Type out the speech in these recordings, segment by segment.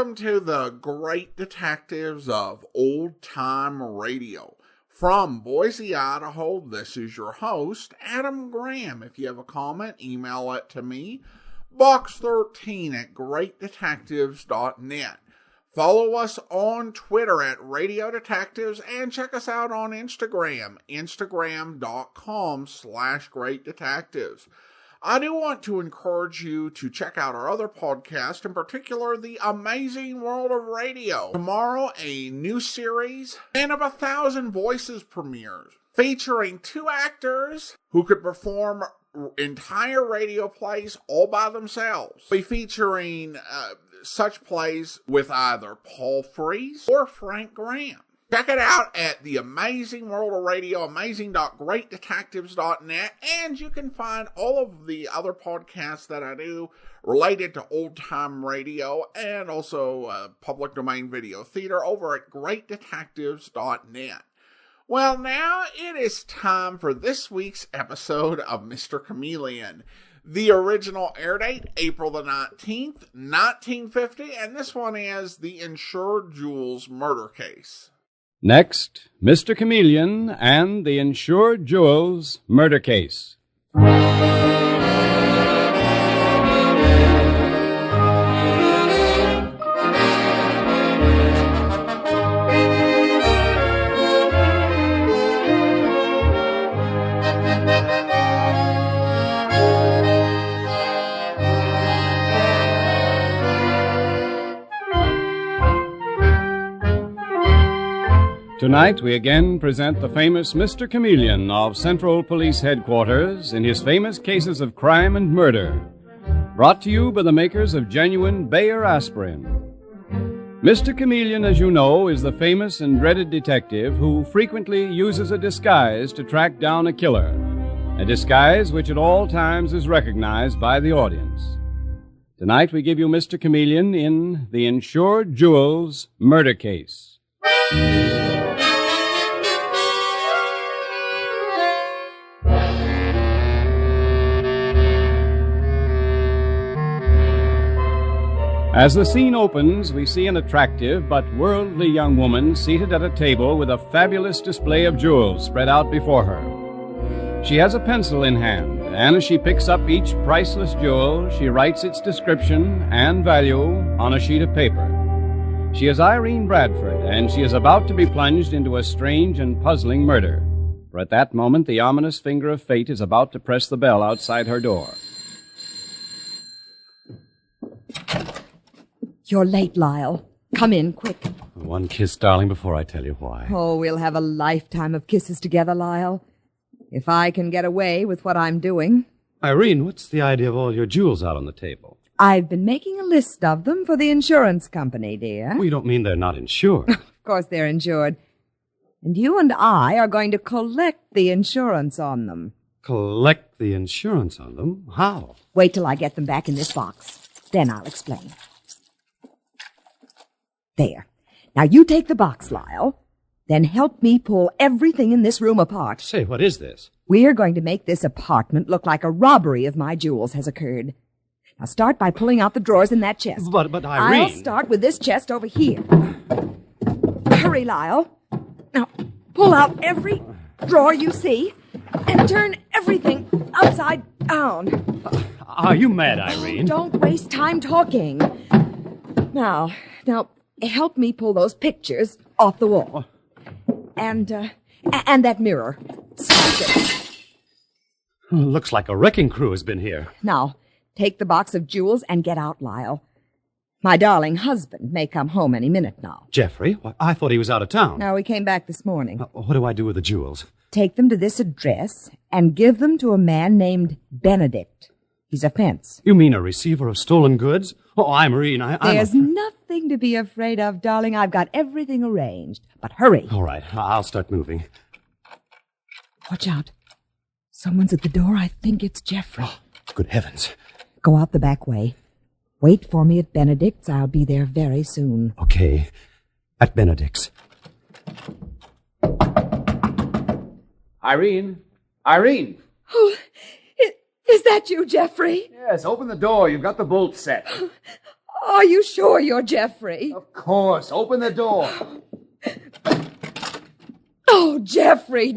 Welcome to the Great Detectives of Old Time Radio. From Boise, Idaho, this is your host, Adam Graham. If you have a comment, email it to me, box13@greatdetectives.net. Follow us on Twitter at Radio Detectives and check us out on Instagram, instagram.com/greatdetectives. I do want to encourage you to check out our other podcast, in particular, The Amazing World of Radio. Tomorrow, a new series, Man of 1,000 Voices premieres, featuring two actors who could perform entire radio plays all by themselves. We'll be featuring such plays with either Paul Frees or Frank Graham. Check it out at The Amazing World of Radio, amazing.greatdetectives.net, and you can find all of the other podcasts that I do related to old-time radio and also public domain video theater over at greatdetectives.net. Well, now it is time for this week's episode of Mr. Chameleon. The original air date, April the 19th, 1950, and this one is the Insured Jewels murder case. Next, Mr. Chameleon and the Insured Jewels murder case. Tonight, we again present the famous Mr. Chameleon of Central Police Headquarters in his famous cases of crime and murder. Brought to you by the makers of genuine Bayer aspirin. Mr. Chameleon, as you know, is the famous and dreaded detective who frequently uses a disguise to track down a killer. A disguise which at all times is recognized by the audience. Tonight, we give you Mr. Chameleon in the Insured Jewels murder case. As the scene opens, we see an attractive but worldly young woman seated at a table with a fabulous display of jewels spread out before her. She has a pencil in hand, and as she picks up each priceless jewel, she writes its description and value on a sheet of paper. She is Irene Bradford, and she is about to be plunged into a strange and puzzling murder. For at that moment, the ominous finger of fate is about to press the bell outside her door. You're late, Lyle. Come in, quick. One kiss, darling, before I tell you why. Oh, we'll have a lifetime of kisses together, Lyle. If I can get away with what I'm doing. Irene, what's the idea of all your jewels out on the table? I've been making a list of them for the insurance company, dear. Well, you don't mean they're not insured. Of course they're insured. And you and I are going to collect the insurance on them. Collect the insurance on them? How? Wait till I get them back in this box. Then I'll explain. There. Now you take the box, Lyle. Then help me pull everything in this room apart. Say, what is this? We're going to make this apartment look like a robbery of my jewels has occurred. Now start by pulling out the drawers in that chest. But Irene... I'll start with this chest over here. Hurry, Lyle. Now, pull out every drawer you see and turn everything upside down. Are you mad, Irene? Don't waste time talking. Now, help me pull those pictures off the wall. And that mirror. Smash it. Looks like a wrecking crew has been here. Now, take the box of jewels and get out, Lyle. My darling husband may come home any minute now. Jeffrey? Well, I thought he was out of town. No, he came back this morning. What do I do with the jewels? Take them to this address and give them to a man named Benedict. He's a fence. You mean a receiver of stolen goods? Oh, Irene, There's nothing to be afraid of, darling. I've got everything arranged. But hurry. All right, I'll start moving. Watch out. Someone's at the door. I think it's Jeffrey. Oh, good heavens. Go out the back way. Wait for me at Benedict's. I'll be there very soon. Okay. At Benedict's. Irene! Irene! Oh, is that you, Jeffrey? Yes, open the door. You've got the bolt set. Are you sure you're Jeffrey? Of course. Open the door. Oh, Jeffrey.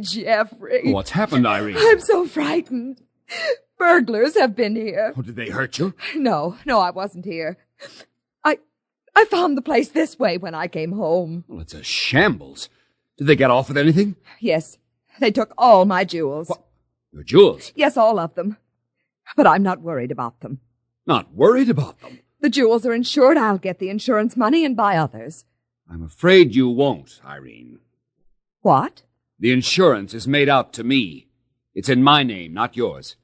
What's happened, Irene? I'm so frightened. Burglars have been here. Oh, did they hurt you? No, I wasn't here. I found the place this way when I came home. Well, it's a shambles. Did they get off with anything? Yes, they took all my jewels. What? Your jewels? Yes, all of them. But I'm not worried about them. Not worried about them? The jewels are insured. I'll get the insurance money and buy others. I'm afraid you won't, Irene. What? The insurance is made out to me. It's in my name, not yours.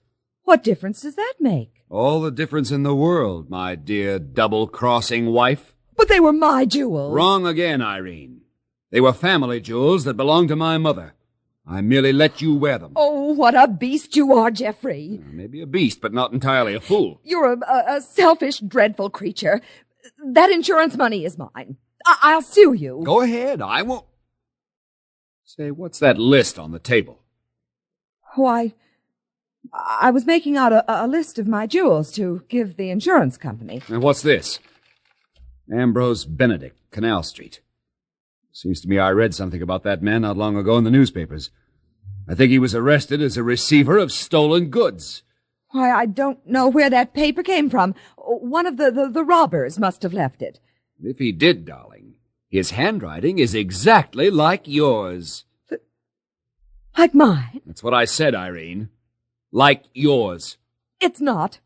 What difference does that make? All the difference in the world, my dear double-crossing wife. But they were my jewels. Wrong again, Irene. They were family jewels that belonged to my mother. I merely let you wear them. Oh, what a beast you are, Jeffrey. Maybe a beast, but not entirely a fool. You're a selfish, dreadful creature. That insurance money is mine. I'll sue you. Go ahead. I won't. Say, what's that list on the table? Why, I was making out a list of my jewels to give the insurance company. And what's this? Ambrose Benedict, Canal Street. Seems to me I read something about that man not long ago in the newspapers. I think he was arrested as a receiver of stolen goods. Why, I don't know where that paper came from. One of the robbers must have left it. If he did, darling, his handwriting is exactly like yours. Like mine? That's what I said, Irene. Like yours. It's not.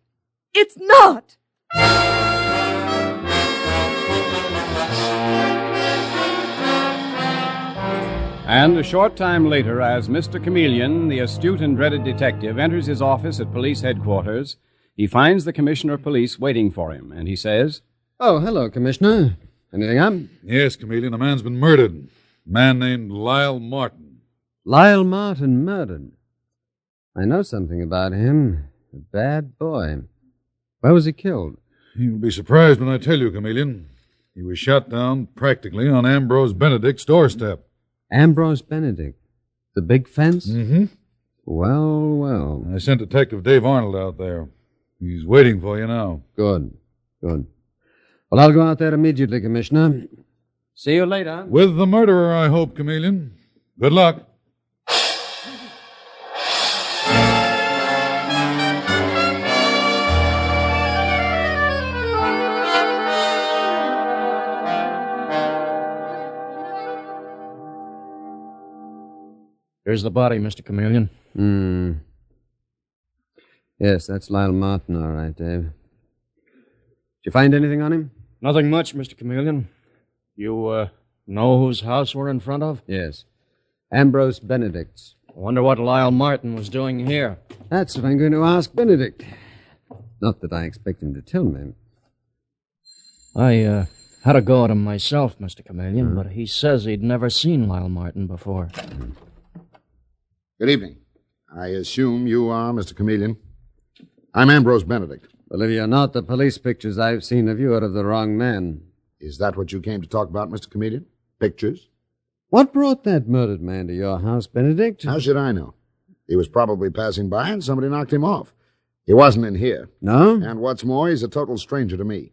It's not! And a short time later, as Mr. Chameleon, the astute and dreaded detective, enters his office at police headquarters, he finds the commissioner of police waiting for him, and he says, Oh, hello, Commissioner. Anything up? Yes, Chameleon, a man's been murdered. A man named Lyle Martin. Lyle Martin murdered. I know something about him. A bad boy. Where was he killed? You'll be surprised when I tell you, Chameleon. He was shot down practically on Ambrose Benedict's doorstep. Ambrose Benedict. The big fence? Mm-hmm. Well. I sent Detective Dave Arnold out there. He's waiting for you now. Good. Well, I'll go out there immediately, Commissioner. See you later. With the murderer, I hope, Chameleon. Good luck. Here's the body, Mr. Chameleon. Yes, that's Lyle Martin, all right, Dave. Did you find anything on him? Nothing much, Mr. Chameleon. You, know whose house we're in front of? Yes. Ambrose Benedict's. I wonder what Lyle Martin was doing here. That's what I'm going to ask Benedict. Not that I expect him to tell me. I, had a go at him myself, Mr. Chameleon, but he says he'd never seen Lyle Martin before. Good evening. I assume you are Mr. Chameleon. I'm Ambrose Benedict. Well, if you're not, the police pictures I've seen of you are of the wrong man. Is that what you came to talk about, Mr. Chameleon? Pictures? What brought that murdered man to your house, Benedict? How should I know? He was probably passing by and somebody knocked him off. He wasn't in here. No? And what's more, he's a total stranger to me.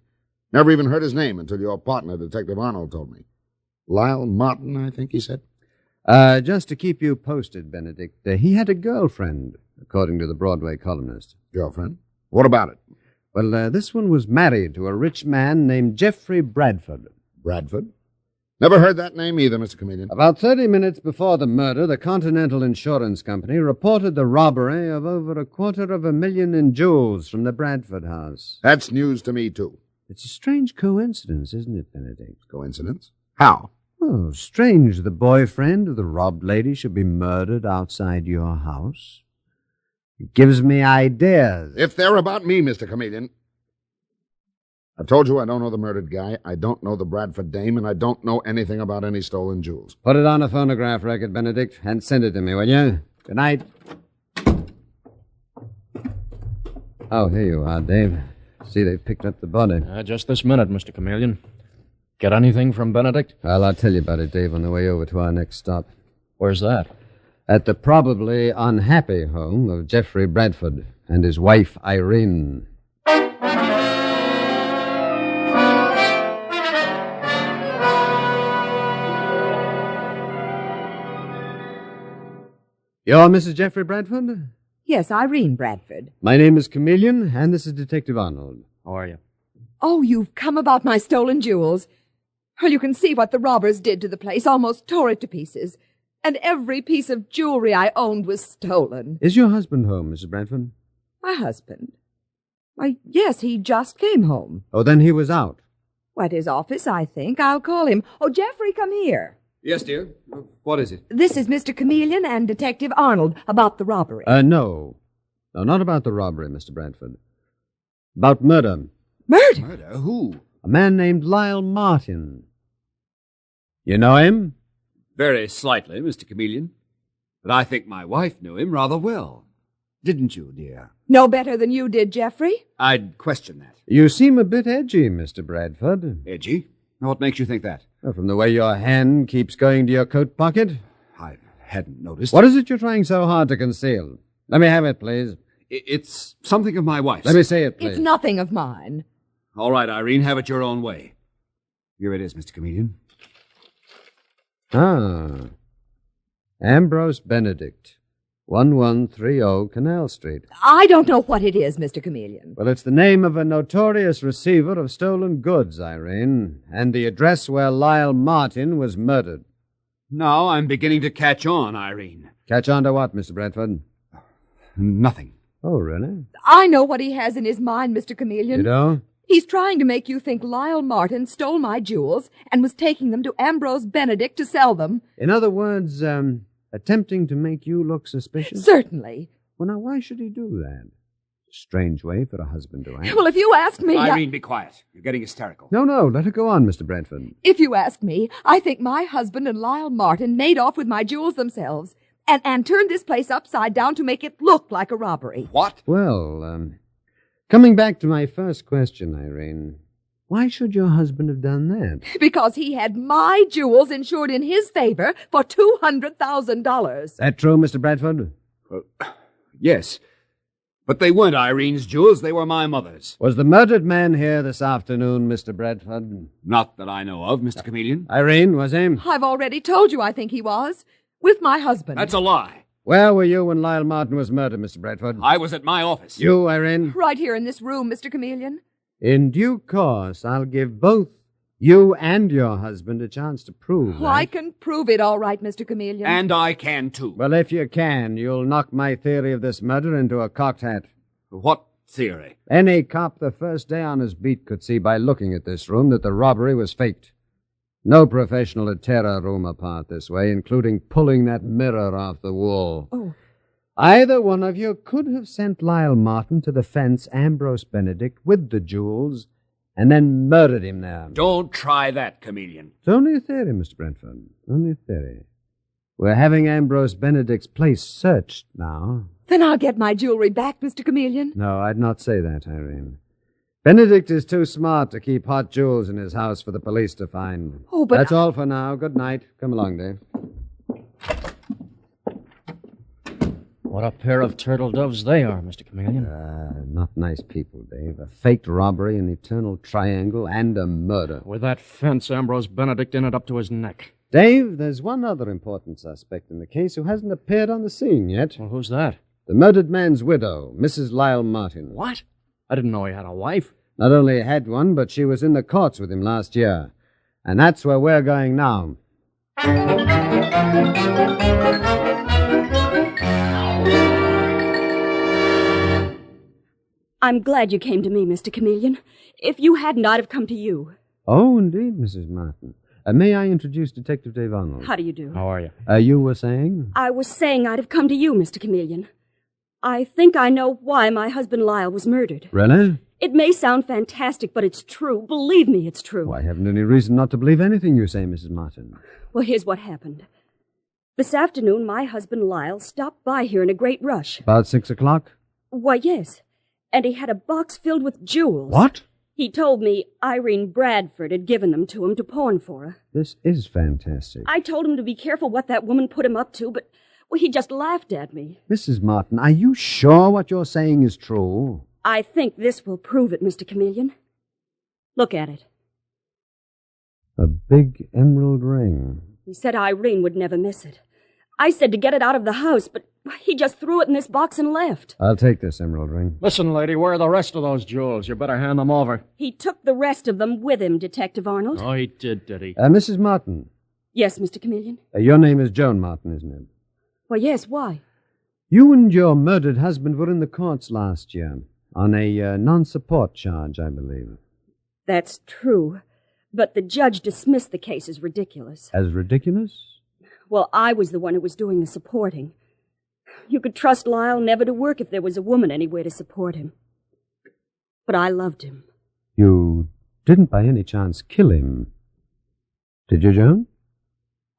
Never even heard his name until your partner, Detective Arnold, told me. Lyle Martin, I think he said. Just to keep you posted, Benedict, he had a girlfriend, according to the Broadway columnist. Girlfriend? What about it? Well, this one was married to a rich man named Jeffrey Bradford. Bradford? Never heard that name either, Mr. Chameleon. About 30 minutes before the murder, the Continental Insurance Company reported the robbery of over $250,000 in jewels from the Bradford house. That's news to me, too. It's a strange coincidence, isn't it, Benedict? Coincidence? How? Oh, strange the boyfriend of the robbed lady should be murdered outside your house. It gives me ideas. If they're about me, Mr. Chameleon. I've told you I don't know the murdered guy, I don't know the Bradford dame, and I don't know anything about any stolen jewels. Put it on a phonograph record, Benedict, and send it to me, will you? Good night. Oh, here you are, Dave. See, they've picked up the body. Just this minute, Mr. Chameleon. Get anything from Benedict? Well, I'll tell you about it, Dave, on the way over to our next stop. Where's that? At the probably unhappy home of Jeffrey Bradford and his wife, Irene. You're Mrs. Jeffrey Bradford? Yes, Irene Bradford. My name is Chameleon, and this is Detective Arnold. How are you? Oh, you've come about my stolen jewels. Well, you can see what the robbers did to the place, almost tore it to pieces. And every piece of jewelry I owned was stolen. Is your husband home, Mrs. Bradford? My husband? Why, yes, he just came home. Oh, then he was out. At his office, I think. I'll call him. Oh, Jeffrey, come here. Yes, dear. What is it? This is Mr. Chameleon and Detective Arnold about the robbery. No. No, not about the robbery, Mr. Bradford. About murder. Murder? Murder? Who? A man named Lyle Martin. You know him? Very slightly, Mr. Chameleon. But I think my wife knew him rather well. Didn't you, dear? No better than you did, Jeffrey. I'd question that. You seem a bit edgy, Mr. Bradford. Edgy? What makes you think that? Well, from the way your hand keeps going to your coat pocket. I hadn't noticed. What is it you're trying so hard to conceal? Let me have it, please. It's something of my wife's. Let me see it, please. It's nothing of mine. All right, Irene, have it your own way. Here it is, Mr. Chameleon. Ah. Ambrose Benedict, 1130 Canal Street. I don't know what it is, Mr. Chameleon. Well, it's the name of a notorious receiver of stolen goods, Irene, and the address where Lyle Martin was murdered. Now I'm beginning to catch on, Irene. Catch on to what, Mr. Bradford? Nothing. Oh, really? I know what he has in his mind, Mr. Chameleon. You know? He's trying to make you think Lyle Martin stole my jewels and was taking them to Ambrose Benedict to sell them. In other words, attempting to make you look suspicious? Certainly. Well, now, why should he do that? Strange way for a husband to act. Well, if you ask me... Irene, be quiet. You're getting hysterical. No, let her go on, Mr. Bradford. If you ask me, I think my husband and Lyle Martin made off with my jewels themselves and turned this place upside down to make it look like a robbery. What? Well, coming back to my first question, Irene, why should your husband have done that? Because he had my jewels insured in his favor for $200,000. That true, Mr. Bradford? Yes. But they weren't Irene's jewels. They were my mother's. Was the murdered man here this afternoon, Mr. Bradford? Not that I know of, Mr. Chameleon. Irene, was he? I've already told you I think he was. With my husband. That's a lie. Where were you when Lyle Martin was murdered, Mr. Bradford? I was at my office. You, Irene? Right here in this room, Mr. Chameleon. In due course, I'll give both you and your husband a chance to prove that. I can prove it all right, Mr. Chameleon. And I can, too. Well, if you can, you'll knock my theory of this murder into a cocked hat. What theory? Any cop the first day on his beat could see by looking at this room that the robbery was faked. No professional would tear a room apart this way, including pulling that mirror off the wall. Oh. Either one of you could have sent Lyle Martin to the fence Ambrose Benedict with the jewels and then murdered him there. Don't try that, Chameleon. It's only a theory, Mr. Brentford. Only a theory. We're having Ambrose Benedict's place searched now. Then I'll get my jewelry back, Mr. Chameleon. No, I'd not say that, Irene. Benedict is too smart to keep hot jewels in his house for the police to find. Oh, but... That's all for now. Good night. Come along, Dave. What a pair of turtle doves they are, Mr. Chameleon. Not nice people, Dave. A faked robbery, an eternal triangle, and a murder. With that fence, Ambrose Benedict in it up to his neck. Dave, there's one other important suspect in the case who hasn't appeared on the scene yet. Well, who's that? The murdered man's widow, Mrs. Lyle Martin. What? I didn't know he had a wife. Not only had one, but she was in the courts with him last year. And that's where we're going now. I'm glad you came to me, Mr. Chameleon. If you hadn't, I'd have come to you. Oh, indeed, Mrs. Martin. May I introduce Detective Dave Arnold? How do you do? How are you? You were saying? I was saying I'd have come to you, Mr. Chameleon. I think I know why my husband Lyle was murdered. Really? It may sound fantastic, but it's true. Believe me, it's true. Oh, I haven't any reason not to believe anything you say, Mrs. Martin. Well, here's what happened. This afternoon, my husband Lyle stopped by here in a great rush. About 6 o'clock? Why, yes. And he had a box filled with jewels. What? He told me Irene Bradford had given them to him to pawn for her. This is fantastic. I told him to be careful what that woman put him up to, but he just laughed at me. Mrs. Martin, are you sure what you're saying is true? I think this will prove it, Mr. Chameleon. Look at it. A big emerald ring. He said Irene would never miss it. I said to get it out of the house, but he just threw it in this box and left. I'll take this emerald ring. Listen, lady, where are the rest of those jewels? You better hand them over. He took the rest of them with him, Detective Arnold. Oh, he did he? Mrs. Martin. Yes, Mr. Chameleon. Your name is Joan Martin, isn't it? Well, yes, why? You and your murdered husband were in the courts last year on a non-support charge, I believe. That's true. But the judge dismissed the case as ridiculous. As ridiculous? Well, I was the one who was doing the supporting. You could trust Lyle never to work if there was a woman anywhere to support him. But I loved him. You didn't by any chance kill him, did you, Joan?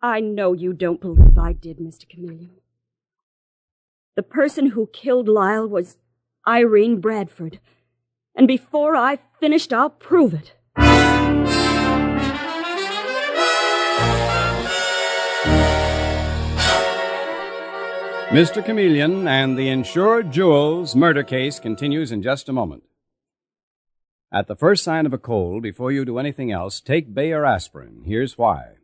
I know you don't believe I did, Mr. Chameleon. The person who killed Lyle was Irene Bradford. And before I finished, I'll prove it. Mr. Chameleon and the Insured Jewels murder case continues in just a moment. At the first sign of a cold, before you do anything else, take Bayer aspirin. Here's why.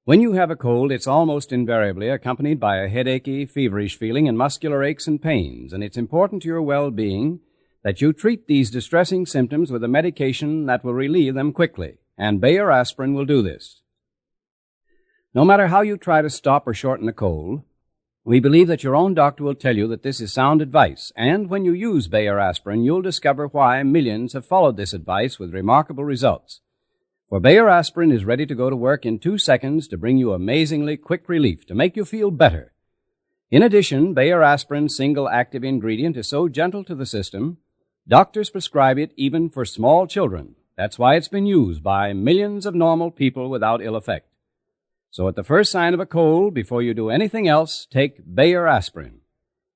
When you have a cold, it's almost invariably accompanied by a headachy, feverish feeling and muscular aches and pains, and it's important to your well-being that you treat these distressing symptoms with a medication that will relieve them quickly, and Bayer aspirin will do this. No matter how you try to stop or shorten a cold, we believe that your own doctor will tell you that this is sound advice, and when you use Bayer aspirin, you'll discover why millions have followed this advice with remarkable results. For Bayer aspirin is ready to go to work in 2 seconds to bring you amazingly quick relief, to make you feel better. In addition, Bayer aspirin's single active ingredient is so gentle to the system, doctors prescribe it even for small children. That's why it's been used by millions of normal people without ill effect. So at the first sign of a cold, before you do anything else, take Bayer aspirin.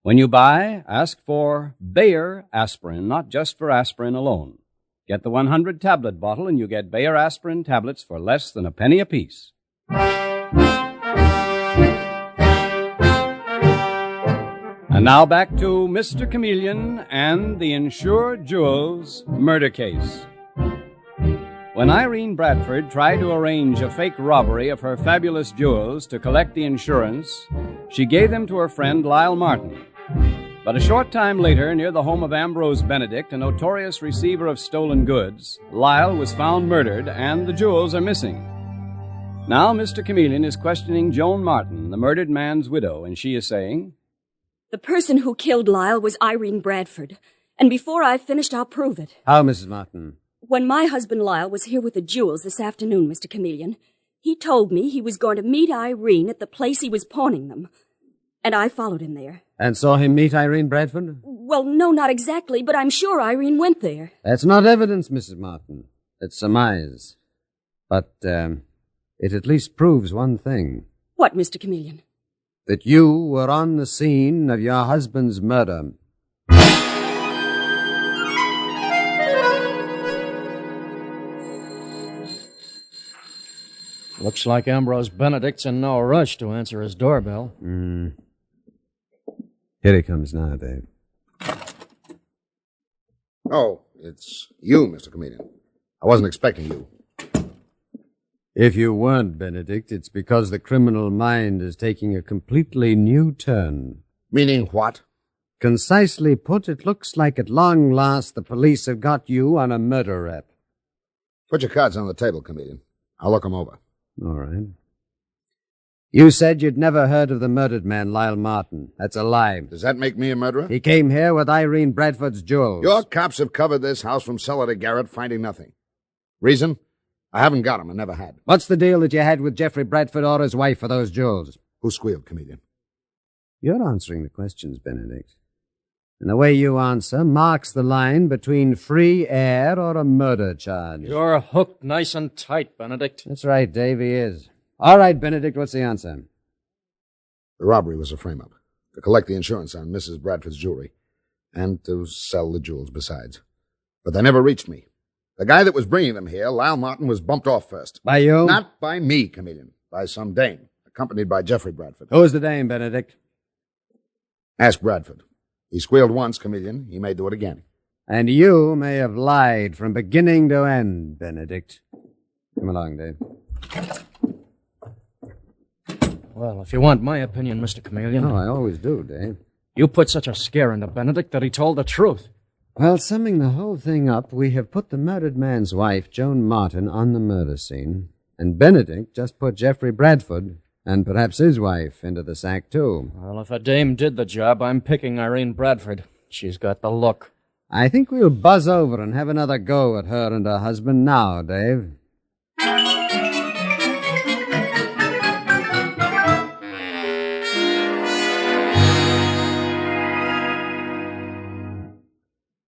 When you buy, ask for Bayer aspirin, not just for aspirin alone. Get the 100-tablet bottle and you get Bayer aspirin tablets for less than a penny apiece. And now back to Mr. Chameleon and the Insured Jewels murder case. When Irene Bradford tried to arrange a fake robbery of her fabulous jewels to collect the insurance, she gave them to her friend Lyle Martin. But a short time later, near the home of Ambrose Benedict, a notorious receiver of stolen goods, Lyle was found murdered and the jewels are missing. Now Mr. Chameleon is questioning Joan Martin, the murdered man's widow, and she is saying, The person who killed Lyle was Irene Bradford. And before I've finished, I'll prove it. How, Mrs. Martin? When my husband Lyle was here with the jewels this afternoon, Mr. Chameleon, he told me he was going to meet Irene at the place he was pawning them. And I followed him there. And saw him meet Irene Bradford? Well, no, not exactly, but I'm sure Irene went there. That's not evidence, Mrs. Martin. It's surmise. But, it at least proves one thing. What, Mr. Chameleon? That you were on the scene of your husband's murder. Looks like Ambrose Benedict's in no rush to answer his doorbell. Here he comes now, Dave. Oh, it's you, Mr. Chameleon. I wasn't expecting you. If you weren't, Benedict, it's because the criminal mind is taking a completely new turn. Meaning what? Concisely put, it looks like at long last the police have got you on a murder rap. Put your cards on the table, Chameleon. I'll look them over. All right. You said you'd never heard of the murdered man, Lyle Martin. That's a lie. Does that make me a murderer? He came here with Irene Bradford's jewels. Your cops have covered this house from cellar to garret, finding nothing. Reason? I haven't got them. I never had. What's the deal that you had with Jeffrey Bradford or his wife for those jewels? Who squealed, Chameleon? You're answering the questions, Benedict. And the way you answer marks the line between free air or a murder charge. You're hooked nice and tight, Benedict. That's right, Dave, he is. All right, Benedict, what's the answer? The robbery was a frame-up. To collect the insurance on Mrs. Bradford's jewelry. And to sell the jewels besides. But they never reached me. The guy that was bringing them here, Lyle Martin, was bumped off first. By you? Not by me, Chameleon. By some dame, accompanied by Jeffrey Bradford. Who's the dame, Benedict? Ask Bradford. He squealed once, Chameleon. He may do it again. And you may have lied from beginning to end, Benedict. Come along, Dave. Well, if you want my opinion, Mr. Chameleon... Oh, I always do, Dave. You put such a scare into Benedict that he told the truth. Well, summing the whole thing up, we have put the murdered man's wife, Joan Martin, on the murder scene, and Benedict just put Jeffrey Bradford, and perhaps his wife, into the sack, too. Well, if a dame did the job, I'm picking Irene Bradford. She's got the look. I think we'll buzz over and have another go at her and her husband now, Dave.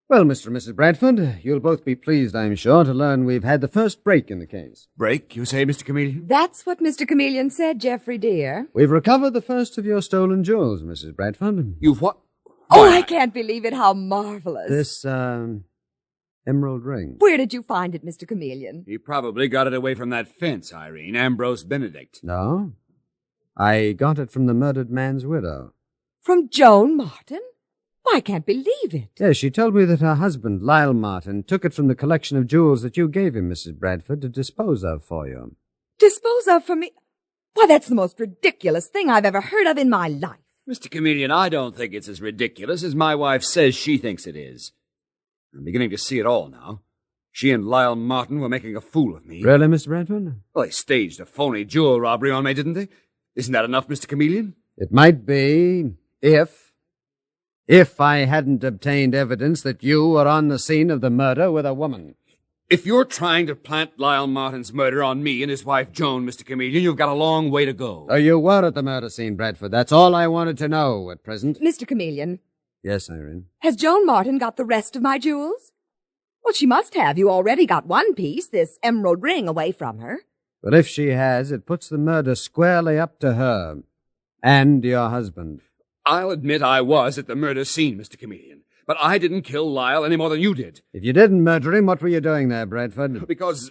Well, Mr. and Mrs. Bradford, you'll both be pleased, I'm sure, to learn we've had the first break in the case. Break, you say, Mr. Chameleon? That's what Mr. Chameleon said, Jeffrey, dear. We've recovered the first of your stolen jewels, Mrs. Bradford. You've what? Oh, I can't believe it. How marvelous. This, emerald ring. Where did you find it, Mr. Chameleon? He probably got it away from that fence, Irene. Ambrose Benedict. No. I got it from the murdered man's widow. From Joan Martin? I can't believe it. Yes, she told me that her husband, Lyle Martin, took it from the collection of jewels that you gave him, Mrs. Bradford, to dispose of for you. Dispose of for me? Why, that's the most ridiculous thing I've ever heard of in my life. Mr. Chameleon, I don't think it's as ridiculous as my wife says she thinks it is. I'm beginning to see it all now. She and Lyle Martin were making a fool of me. Really, Mr. Bradford? Well, they staged a phony jewel robbery on me, didn't they? Isn't that enough, Mr. Chameleon? It might be, if I hadn't obtained evidence that you were on the scene of the murder with a woman. If you're trying to plant Lyle Martin's murder on me and his wife Joan, Mr. Chameleon, you've got a long way to go. Oh, you were at the murder scene, Bradford. That's all I wanted to know at present. Mr. Chameleon. Yes, Irene? Has Joan Martin got the rest of my jewels? Well, she must have. You already got one piece, this emerald ring, away from her. But if she has, it puts the murder squarely up to her and your husband. I'll admit I was at the murder scene, Mr. Chameleon, but I didn't kill Lyle any more than you did. If you didn't murder him, what were you doing there, Bradford? Because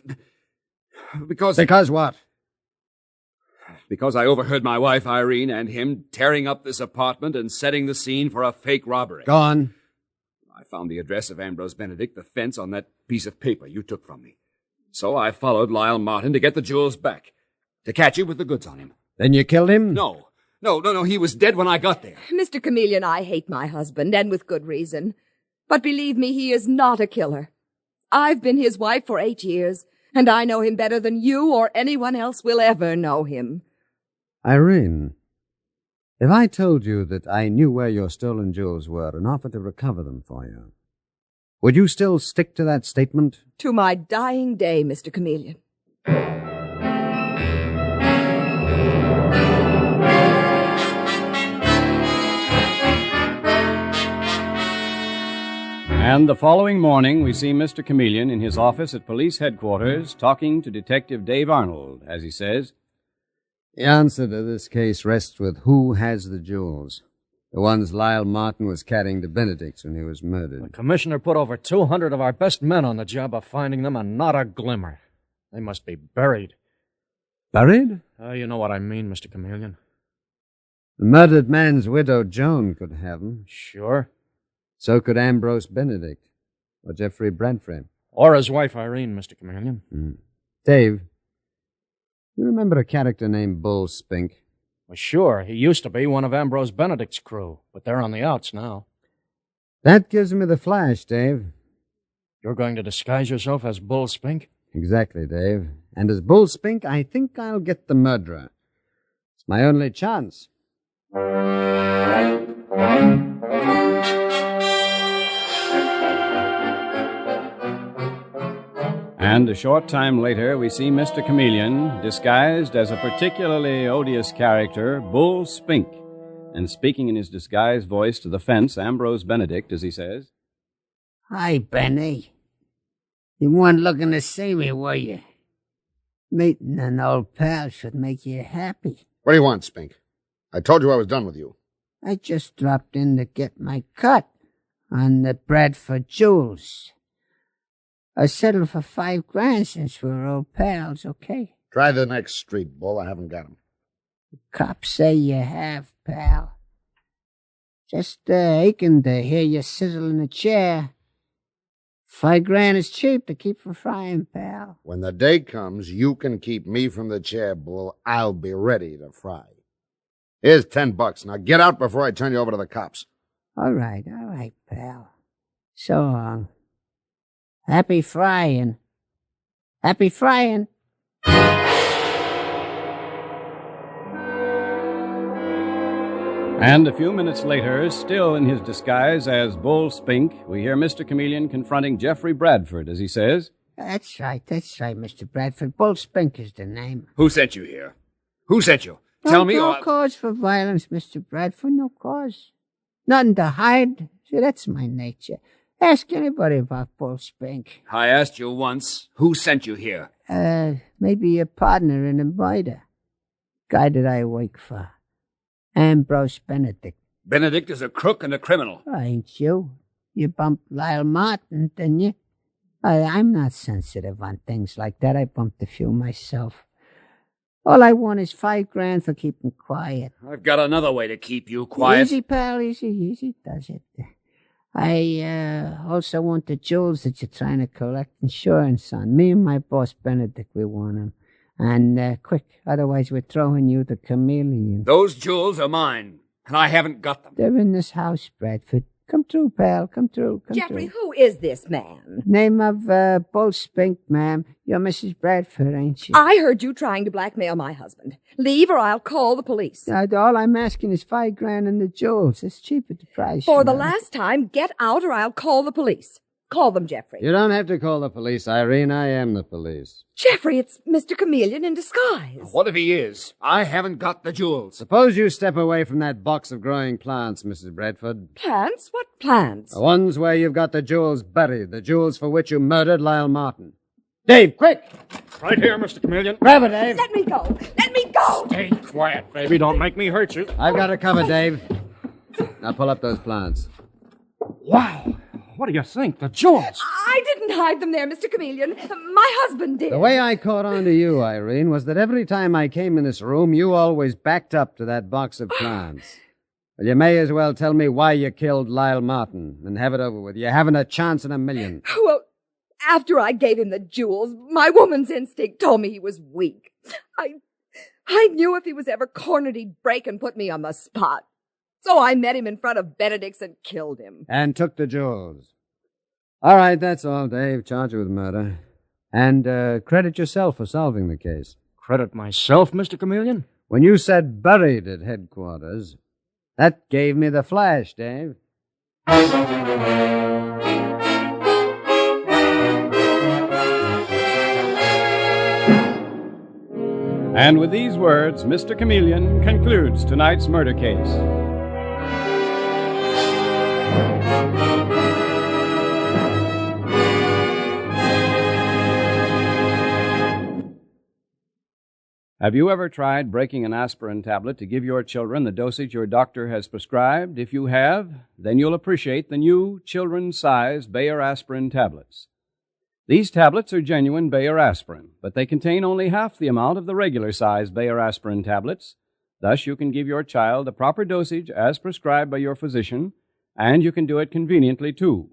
what? Because I overheard my wife, Irene, and him tearing up this apartment and setting the scene for a fake robbery. Go on. I found the address of Ambrose Benedict, the fence, on that piece of paper you took from me. So I followed Lyle Martin to get the jewels back, to catch you with the goods on him. Then you killed him? No, he was dead when I got there. Mr. Chameleon, I hate my husband, and with good reason. But believe me, he is not a killer. I've been his wife for 8 years, and I know him better than you or anyone else will ever know him. Irene, if I told you that I knew where your stolen jewels were and offered to recover them for you, would you still stick to that statement? To my dying day, Mr. Chameleon. And the following morning, we see Mr. Chameleon in his office at police headquarters talking to Detective Dave Arnold, as he says, The answer to this case rests with who has the jewels. The ones Lyle Martin was carrying to Benedict's when he was murdered. The commissioner put over 200 of our best men on the job of finding them, and not a glimmer. They must be buried. Buried? You know what I mean, Mr. Chameleon. The murdered man's widow, Joan, could have them. Sure. So could Ambrose Benedict, or Jeffrey Bradford. Or his wife, Irene, Mr. Chameleon. Dave, you remember a character named Bull Spink? Well, sure. He used to be one of Ambrose Benedict's crew, but they're on the outs now. That gives me the flash, Dave. You're going to disguise yourself as Bull Spink? Exactly, Dave. And as Bull Spink, I think I'll get the murderer. It's my only chance. And a short time later, we see Mr. Chameleon disguised as a particularly odious character, Bull Spink, and speaking in his disguised voice to the fence, Ambrose Benedict, as he says, Hi, Benny. You weren't looking to see me, were you? Meeting an old pal should make you happy. What do you want, Spink? I told you I was done with you. I just dropped in to get my cut on the Bradford jewels. I settled for $5,000 since we're old pals, okay? Try the next street, Bull. I haven't got 'em. The cops say you have, pal. Just aching to hear you sizzle in the chair. $5,000 is cheap to keep from frying, pal. When the day comes, you can keep me from the chair, Bull. I'll be ready to fry. Here's $10. Now get out before I turn you over to the cops. All right, pal. So long. Happy frying. Happy frying. And a few minutes later, still in his disguise as Bull Spink, we hear Mr. Chameleon confronting Jeffrey Bradford as he says, That's right, Mr. Bradford. Bull Spink is the name. Who sent you here? Who sent you? Tell me. No cause for violence, Mr. Bradford, no cause. Nothing to hide. See, that's my nature. Ask anybody about Bull Spink. I asked you once. Who sent you here? Maybe your partner in the murder. Guy that I work for. Ambrose Benedict. Benedict is a crook and a criminal. Ain't you? You bumped Lyle Martin, didn't you? I'm not sensitive on things like that. I bumped a few myself. All I want is $5,000 for keeping quiet. I've got another way to keep you quiet. Easy, pal, easy does it. I also want the jewels that you're trying to collect insurance on. Me and my boss Benedict, we want them. And quick, otherwise we're throwing you the Chameleon. Those jewels are mine, and I haven't got them. They're in this house, Bradford. Come through, pal. Come through. Jeffrey, who is this man? Name of Bull Spink, ma'am. You're Mrs. Bradford, ain't you? I heard you trying to blackmail my husband. Leave or I'll call the police. All I'm asking is $5,000 and the jewels. It's cheap at the price. For the last time, get out or I'll call the police. Call them, Jeffrey. You don't have to call the police, Irene. I am the police. Jeffrey, it's Mr. Chameleon in disguise. What if he is? I haven't got the jewels. Suppose you step away from that box of growing plants, Mrs. Bradford. Plants? What plants? The ones where you've got the jewels buried, the jewels for which you murdered Lyle Martin. Dave, quick! Right here, Mr. Chameleon. Grab it, Dave. Let me go. Let me go. Stay quiet, baby. Don't make me hurt you. I've got it covered, Dave. Now pull up those plants. Wow. What do you think? The jewels. I didn't hide them there, Mr. Chameleon. My husband did. The way I caught on to you, Irene, was that every time I came in this room, you always backed up to that box of plants. Well, you may as well tell me why you killed Lyle Martin and have it over with. You haven't a chance in a million. Well, after I gave him the jewels, my woman's instinct told me he was weak. I knew if he was ever cornered, he'd break and put me on the spot. So I met him in front of Benedict's and killed him. And took the jewels. All right, that's all, Dave. Charge you with murder. And credit yourself for solving the case. Credit myself, Mr. Chameleon? When you said buried at headquarters, that gave me the flash, Dave. And with these words, Mr. Chameleon concludes tonight's murder case. Have you ever tried breaking an aspirin tablet to give your children the dosage your doctor has prescribed? If you have, then you'll appreciate the new children's-sized Bayer aspirin tablets. These tablets are genuine Bayer aspirin, but they contain only half the amount of the regular-sized Bayer aspirin tablets. Thus, you can give your child the proper dosage as prescribed by your physician, and you can do it conveniently, too.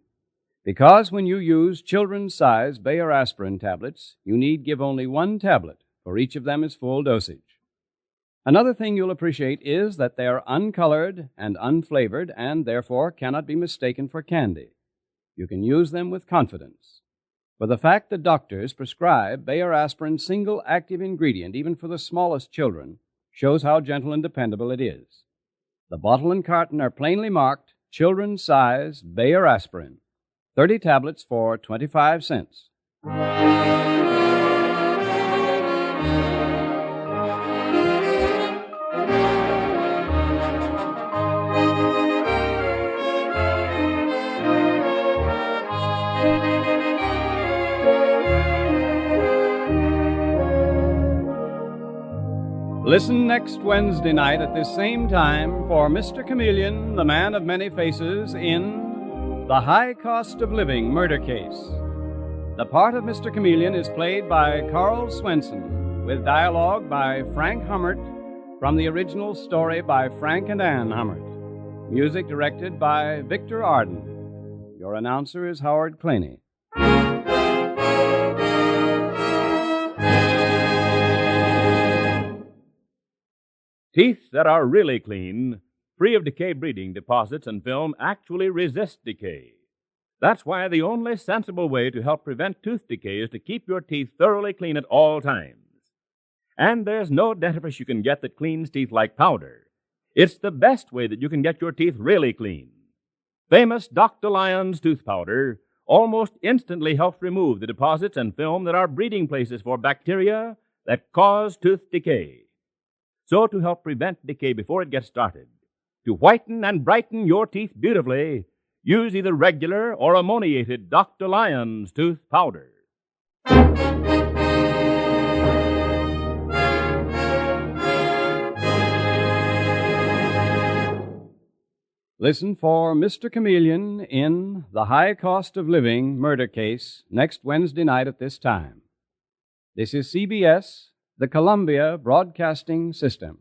Because when you use children's-sized Bayer aspirin tablets, you need give only one tablet, for each of them is full dosage. Another thing you'll appreciate is that they are uncolored and unflavored and therefore cannot be mistaken for candy. You can use them with confidence. For the fact that doctors prescribe Bayer aspirin's single active ingredient even for the smallest children shows how gentle and dependable it is. The bottle and carton are plainly marked children's size Bayer aspirin, 30 tablets for 25 cents. Listen next Wednesday night at this same time for Mr. Chameleon, the man of many faces, in The High Cost of Living Murder Case. The part of Mr. Chameleon is played by Carl Swenson, with dialogue by Frank Hummert from the original story by Frank and Ann Hummert. Music directed by Victor Arden. Your announcer is Howard Claney. Teeth that are really clean, free of decay-breeding deposits and film, actually resist decay. That's why the only sensible way to help prevent tooth decay is to keep your teeth thoroughly clean at all times. And there's no dentifrice you can get that cleans teeth like powder. It's the best way that you can get your teeth really clean. Famous Dr. Lyon's tooth powder almost instantly helps remove the deposits and film that are breeding places for bacteria that cause tooth decay. So to help prevent decay before it gets started, to whiten and brighten your teeth beautifully, use either regular or ammoniated Dr. Lyon's tooth powder. Listen for Mr. Chameleon in The High Cost of Living murder case next Wednesday night at this time. This is CBS, the Columbia Broadcasting System.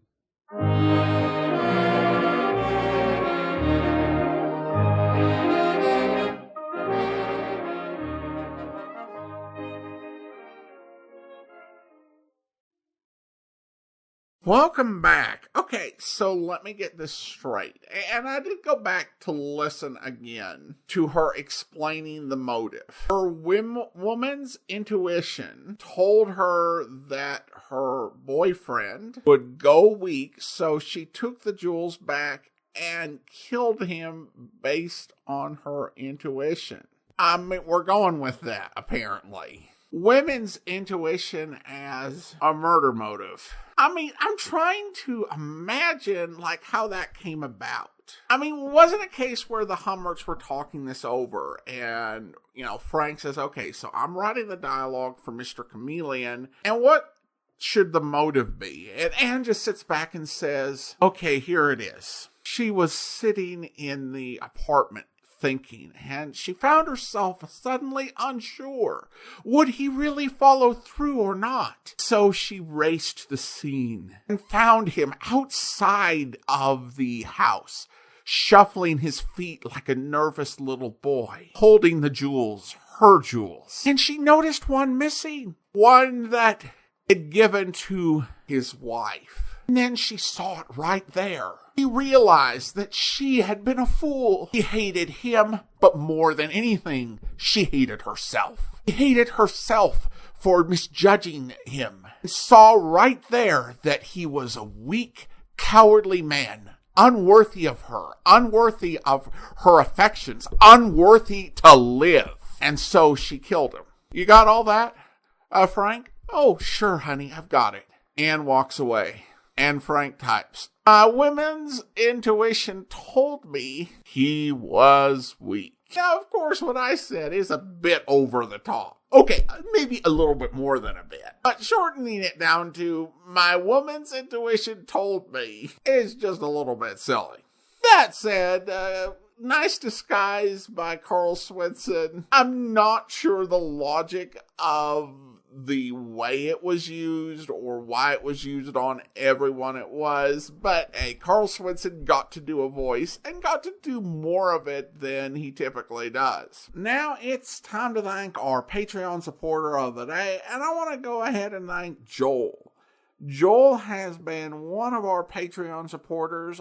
Welcome back. Okay, so let me get this straight. And I did go back to listen again to her explaining the motive. Her woman's intuition told her that her boyfriend would go weak, so she took the jewels back and killed him based on her intuition. I mean, we're going with that, apparently. Women's intuition as a murder motive. I mean, I'm trying to imagine, how that came about. I mean, wasn't a case where the Hummerts were talking this over and, Frank says, okay, so I'm writing the dialogue for Mr. Chameleon, and what should the motive be? And Anne just sits back and says, okay, here it is. She was sitting in the apartment thinking, and she found herself suddenly unsure. Would he really follow through or not? So she raced the scene and found him outside of the house, shuffling his feet like a nervous little boy, holding the jewels, her jewels. And she noticed one missing, one that had given to his wife. And then she saw it right there. He realized that she had been a fool. She hated him, but more than anything, she hated herself. She hated herself for misjudging him, and saw right there that he was a weak, cowardly man, unworthy of her affections, unworthy to live. And so she killed him. You got all that, Frank? Oh, sure, honey, I've got it. Anne walks away. And Frank types, women's intuition told me he was weak. Now, of course, what I said is a bit over the top. Okay, maybe a little bit more than a bit. But shortening it down to, my woman's intuition told me, is just a little bit silly. That said, nice disguise by Carl Swinson. I'm not sure the logic of the way it was used or why it was used on everyone it was, but hey, Carl Swinson got to do a voice and got to do more of it than he typically does. Now it's time to thank our Patreon supporter of the day, and I want to go ahead and thank Joel. Joel has been one of our Patreon supporters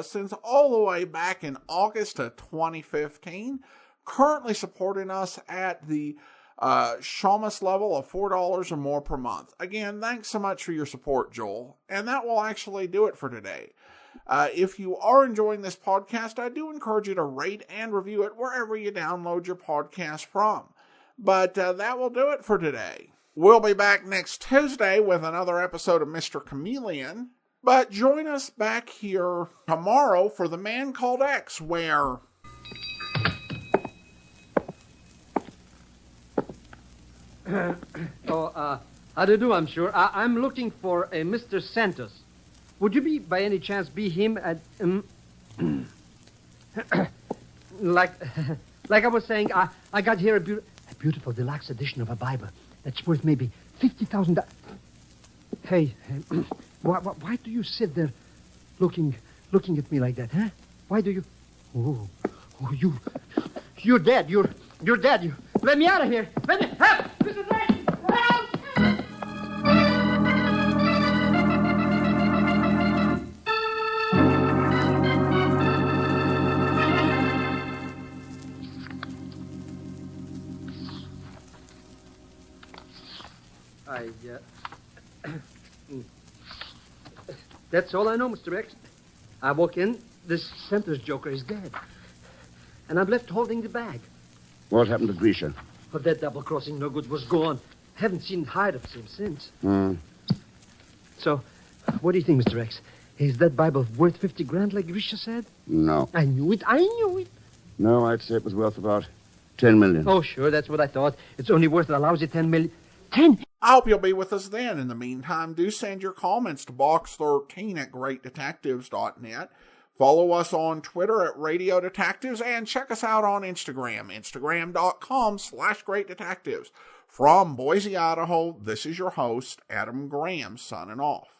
since all the way back in August of 2015, currently supporting us at the Shamus level of $4 or more per month. Again, thanks so much for your support, Joel. And that will actually do it for today. If you are enjoying this podcast, I do encourage you to rate and review it wherever you download your podcast from. But that will do it for today. We'll be back next Tuesday with another episode of Mr. Chameleon. But join us back here tomorrow for The Man Called X, where... How do you do, I'm sure. I'm looking for a Mr. Santos. Would you by any chance be him at... like I was saying, I got here a beautiful deluxe edition of a Bible that's worth maybe $50,000. Hey, why do you sit there looking at me like that, huh? Why do you... Oh, you're dead. You're dead. Let me out of here. Let me... Help! Mr. Drake! Help! Yeah. That's all I know, Mr. X. I walk in, this Center's joker is dead. And I'm left holding the bag. What happened to Grisha? But that double-crossing no good was gone. Haven't seen hide of him since. So, what do you think, Mr. X? Is that Bible worth 50 grand like Grisha said? No. I knew it. No, I'd say it was worth about 10 million. Oh, sure, that's what I thought. It's only worth a lousy 10 million. 10? I hope you'll be with us then. In the meantime, do send your comments to box13@greatdetectives.net. Follow us on Twitter at Radio Detectives and check us out on Instagram, instagram.com/greatdetectives. From Boise, Idaho, this is your host, Adam Graham, signing off.